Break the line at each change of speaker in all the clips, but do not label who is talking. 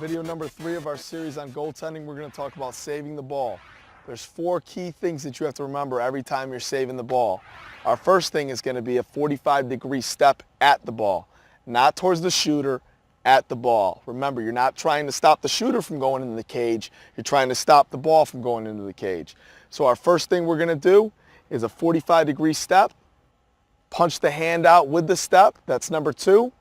Video number 3 of our series on goaltending, we're going to talk about saving the ball. There's 4 key things that you have to remember every time you're saving the ball. Our first thing is going to be a 45-degree step at the ball, not towards the shooter, at the ball. Remember, you're not trying to stop the shooter from going into the cage. You're trying to stop the ball from going into the cage. So our first thing we're going to do is a 45-degree step. Punch the hand out with the step. That's number 2.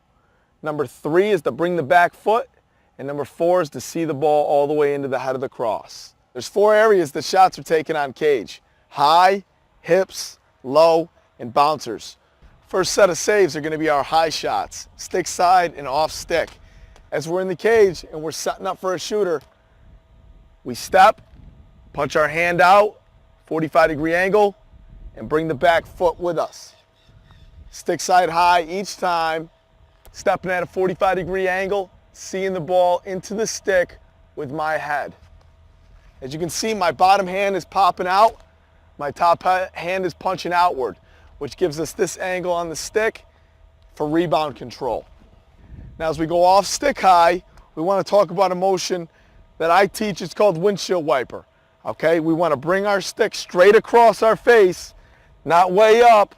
Number 3 is to bring the back foot. And number 4 is to see the ball all the way into the head of the cross. There's 4 areas that shots are taken on cage: high, hips, low, and bouncers. First set of saves are going to be our high shots, stick side and off stick. As we're in the cage and we're setting up for a shooter, we step, punch our hand out, 45-degree angle, and bring the back foot with us. Stick side high each time, stepping at a 45-degree angle, seeing the ball into the stick with my head. As you can see, my bottom hand is popping out, my top hand is punching outward, which gives us this angle on the stick for rebound control. Now as we go off stick high, we want to talk about a motion that I teach. It's called windshield wiper. Okay, we want to bring our stick straight across our face, not way up,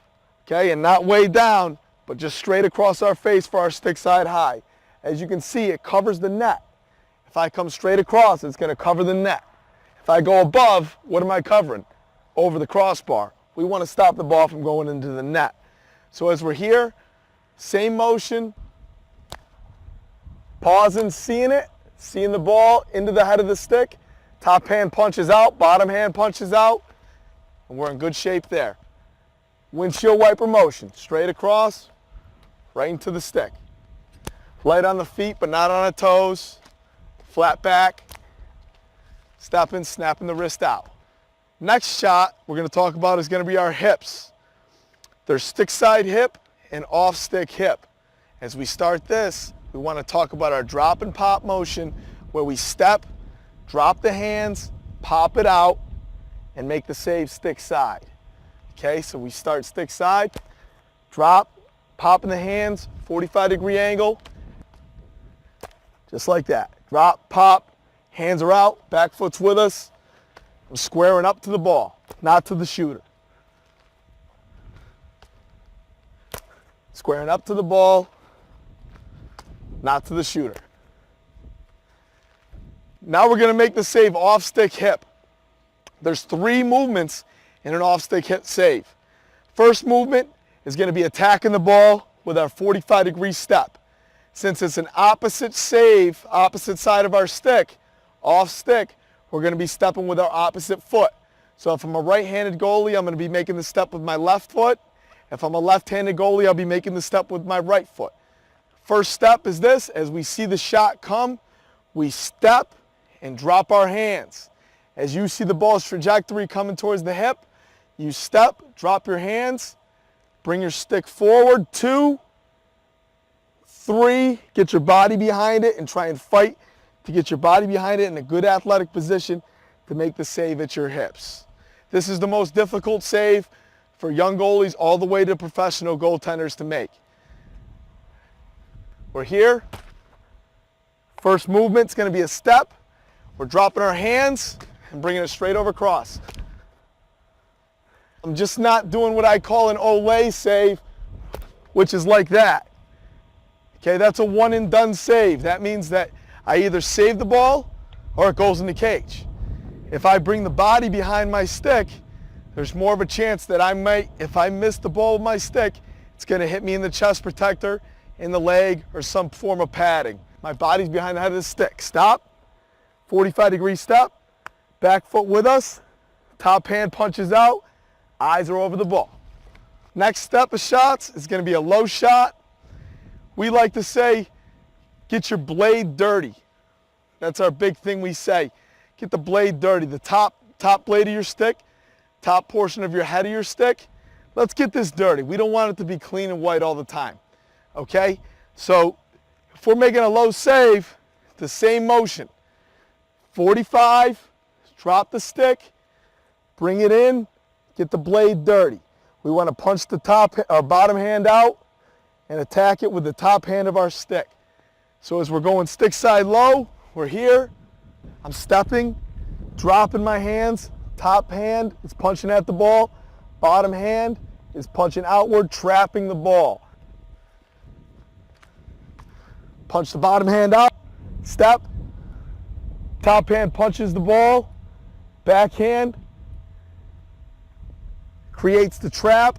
okay, and not way down, but just straight across our face for our stick side high. As you can see, it covers the net. If I come straight across, it's going to cover the net. If I go above, what am I covering? Over the crossbar. We want to stop the ball from going into the net. So as we're here, same motion, pausing, seeing it, seeing the ball into the head of the stick. Top hand punches out, bottom hand punches out, and we're in good shape there. Windshield wiper motion, straight across, right into the stick. Light on the feet, but not on the toes. Flat back. Stepping, snapping the wrist out. Next shot we're going to talk about is going to be our hips. There's stick side hip and off stick hip. As we start this, we want to talk about our drop and pop motion, where we step, drop the hands, pop it out, and make the save stick side. Okay, so we start stick side, drop, popping the hands, 45-degree angle, just like that. Drop, pop, hands are out, back foot's with us. I'm squaring up to the ball, not to the shooter. Squaring up to the ball, not to the shooter. Now we're going to make the save off stick hip. There's 3 movements in an off stick hip save. First movement is going to be attacking the ball with our 45-degree step. Since it's an opposite save, opposite side of our stick, off stick, we're going to be stepping with our opposite foot. So if I'm a right-handed goalie, I'm going to be making the step with my left foot. If I'm a left-handed goalie, I'll be making the step with my right foot. First step is this: as we see the shot come, we step and drop our hands. As you see the ball's trajectory coming towards the hip, you step, drop your hands, bring your stick forward, 2, 3, get your body behind it and try and fight to get your body behind it in a good athletic position to make the save at your hips. This is the most difficult save for young goalies all the way to professional goaltenders to make. We're here. First movement's going to be a step. We're dropping our hands and bringing it straight over cross. I'm just not doing what I call an Olay save, which is like that. Okay, that's a one and done save. That means that I either save the ball or it goes in the cage. If I bring the body behind my stick, there's more of a chance that I might, if I miss the ball with my stick, it's going to hit me in the chest protector, in the leg, or some form of padding. My body's behind the head of the stick. Stop, 45-degree step, back foot with us, top hand punches out, eyes are over the ball. Next step of shots is going to be a low shot. We like to say, get your blade dirty. That's our big thing we say. Get the blade dirty. The top blade of your stick, top portion of your head of your stick. Let's get this dirty. We don't want it to be clean and white all the time. Okay? So if we're making a low save, the same motion. 45, drop the stick, bring it in, get the blade dirty. We want to punch the bottom hand out and attack it with the top hand of our stick. So as we're going stick side low, we're here. I'm stepping, dropping my hands. Top hand is punching at the ball. Bottom hand is punching outward, trapping the ball. Punch the bottom hand out, step. Top hand punches the ball. Backhand creates the trap.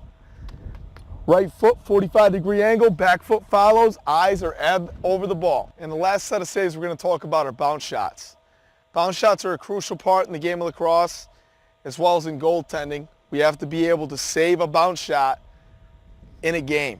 Right foot, 45-degree angle, back foot follows, eyes are ebbed over the ball. And the last set of saves we're going to talk about are bounce shots. Bounce shots are a crucial part in the game of lacrosse, as well as in goaltending. We have to be able to save a bounce shot in a game.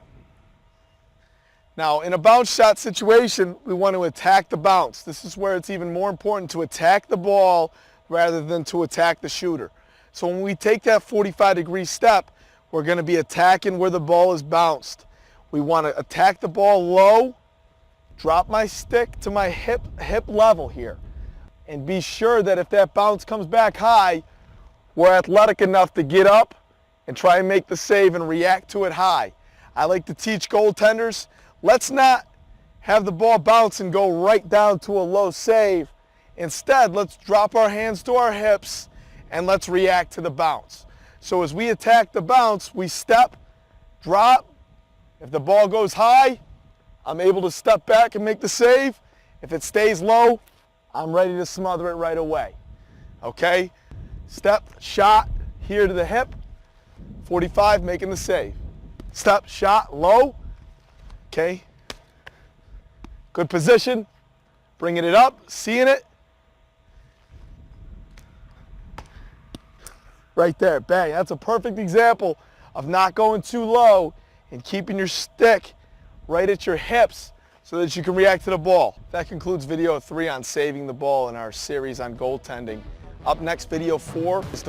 Now, in a bounce shot situation, we want to attack the bounce. This is where it's even more important to attack the ball rather than to attack the shooter. So when we take that 45-degree step, we're going to be attacking where the ball is bounced. We want to attack the ball low, drop my stick to my hip level here, and be sure that if that bounce comes back high, we're athletic enough to get up and try and make the save and react to it high. I like to teach goaltenders, let's not have the ball bounce and go right down to a low save. Instead, let's drop our hands to our hips and let's react to the bounce. So as we attack the bounce, we step, drop. If the ball goes high, I'm able to step back and make the save. If it stays low, I'm ready to smother it right away. Okay? Step, shot, here to the hip, 45, making the save. Step, shot, low. Okay? Good position. Bringing it up, seeing it. Right there, bang. That's a perfect example of not going too low and keeping your stick right at your hips so that you can react to the ball. That concludes video 3 on saving the ball in our series on goaltending. Up next, video 4 is to